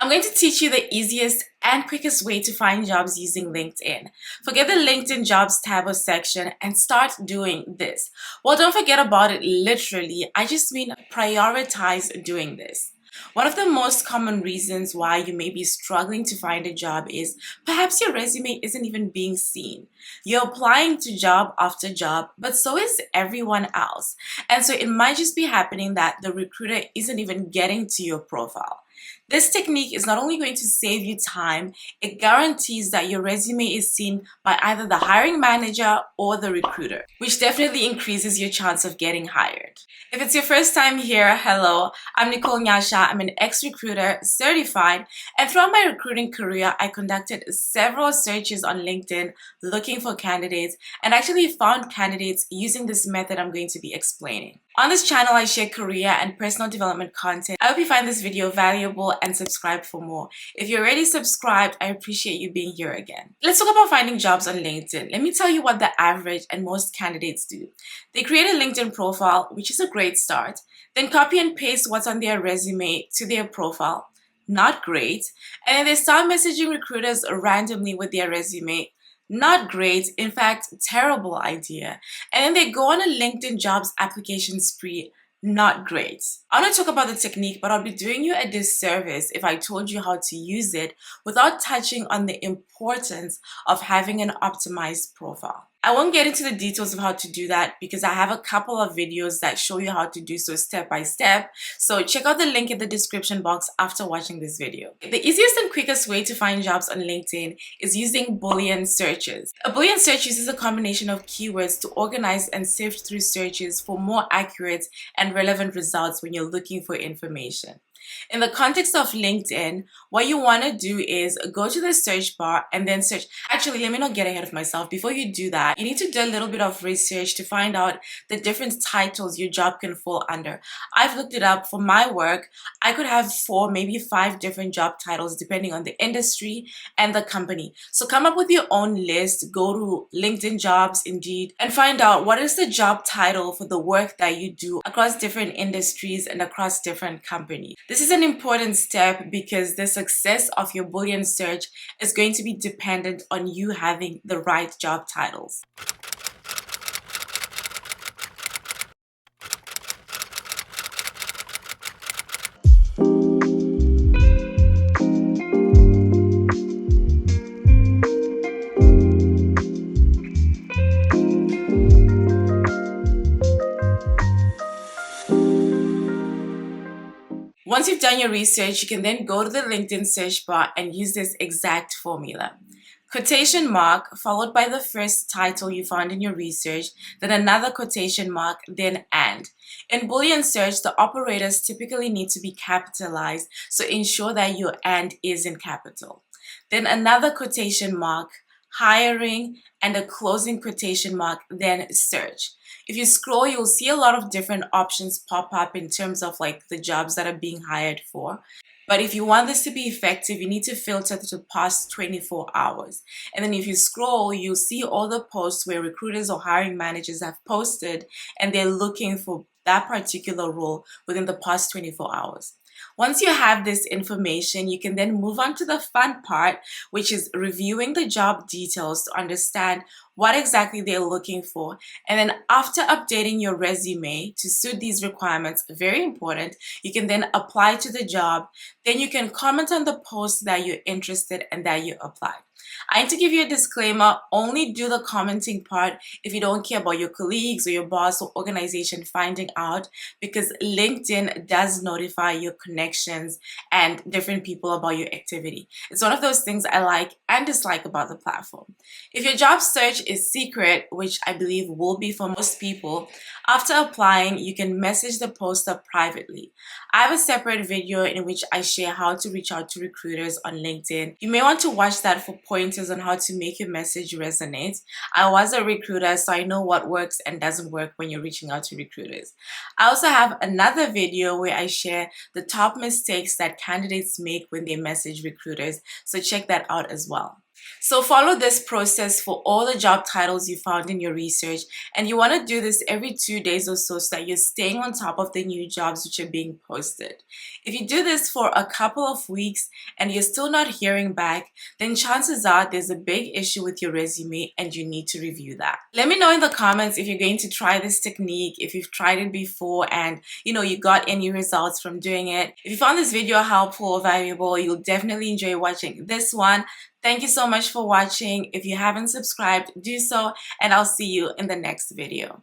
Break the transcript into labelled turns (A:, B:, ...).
A: I'm going to teach you the easiest and quickest way to find jobs using LinkedIn. Forget the LinkedIn jobs tab or section and start doing this. Well, don't forget about it literally. I just mean prioritize doing this. One of the most common reasons why you may be struggling to find a job is perhaps your resume isn't even being seen. You're applying to job after job, but so is everyone else. And so it might just be happening that the recruiter isn't even getting to your profile. This technique is not only going to save you time, it guarantees that your resume is seen by either the hiring manager or the recruiter, which definitely increases your chance of getting hired. If it's your first time here, hello, I'm Nicole Nyasha. I'm an ex-recruiter, certified, and throughout my recruiting career, I conducted several searches on LinkedIn looking for candidates and actually found candidates using this method I'm going to be explaining. On this channel, I share career and personal development content. I hope you find this video valuable and subscribe for more. If you're already subscribed, I appreciate you being here again. Let's talk about finding jobs on LinkedIn. Let me tell you what the average and most candidates do. They create a LinkedIn profile, which is a great start, then copy and paste what's on their resume to their profile. Not great. And then they start messaging recruiters randomly with their resume. Not great, in fact, terrible idea. And then they go on a LinkedIn jobs application spree. Not great. I want to talk about the technique, but I'll be doing you a disservice if I told you how to use it without touching on the importance of having an optimized profile. I won't get into the details of how to do that because I have a couple of videos that show you how to do so step by step. So check out the link in the description box after watching this video. The easiest and quickest way to find jobs on LinkedIn is using Boolean searches. A Boolean search uses a combination of keywords to organize and sift through searches for more accurate and relevant results when you're looking for information. In the context of LinkedIn, what you want to do is go to the search bar and then search. Actually, let me not get ahead of myself. Before you do that, you need to do a little bit of research to find out the different titles your job can fall under. I've looked it up. For my work, I could have 4, maybe 5 different job titles depending on the industry and the company. So come up with your own list, go to LinkedIn Jobs, Indeed, and find out what is the job title for the work that you do across different industries and across different companies. This is an important step because the success of your Boolean search is going to be dependent on you having the right job titles. Once you've done your research, you can then go to the LinkedIn search bar and use this exact formula. Quotation mark followed by the first title you found in your research, then another quotation mark, then and. In Boolean search, the operators typically need to be capitalized, so ensure that your and is in capital. Then another quotation mark, hiring, and a closing quotation mark, then search. If you scroll, you'll see a lot of different options pop up in terms of like the jobs that are being hired for. But if you want this to be effective, you need to filter to the past 24 hours. And then if you scroll, you'll see all the posts where recruiters or hiring managers have posted and they're looking for that particular role within the past 24 hours. Once you have this information, you can then move on to the fun part, which is reviewing the job details to understand what exactly they're looking for. And then after updating your resume to suit these requirements, very important, you can then apply to the job. Then you can comment on the post that you're interested and that you applied. I need to give you a disclaimer, only do the commenting part if you don't care about your colleagues or your boss or organization finding out, because LinkedIn does notify your connections and different people about your activity. It's one of those things I like and dislike about the platform. If your job search is secret, which I believe will be for most people, after applying, you can message the poster privately. I have a separate video in which I share how to reach out to recruiters on LinkedIn. You may want to watch that for pointers on how to make your message resonate. I was a recruiter, so I know what works and doesn't work when you're reaching out to recruiters. I also have another video where I share the top mistakes that candidates make when they message recruiters, so check that out as well. So follow this process for all the job titles you found in your research, and you want to do this every 2 days or so that you're staying on top of the new jobs which are being posted. If you do this for a couple of weeks and you're still not hearing back, then chances are there's a big issue with your resume and you need to review that. Let me know in the comments if you're going to try this technique, if you've tried it before and you got any results from doing it. If you found this video helpful or valuable, you'll definitely enjoy watching this one. Thank you so much for watching. If you haven't subscribed, do so, and I'll see you in the next video.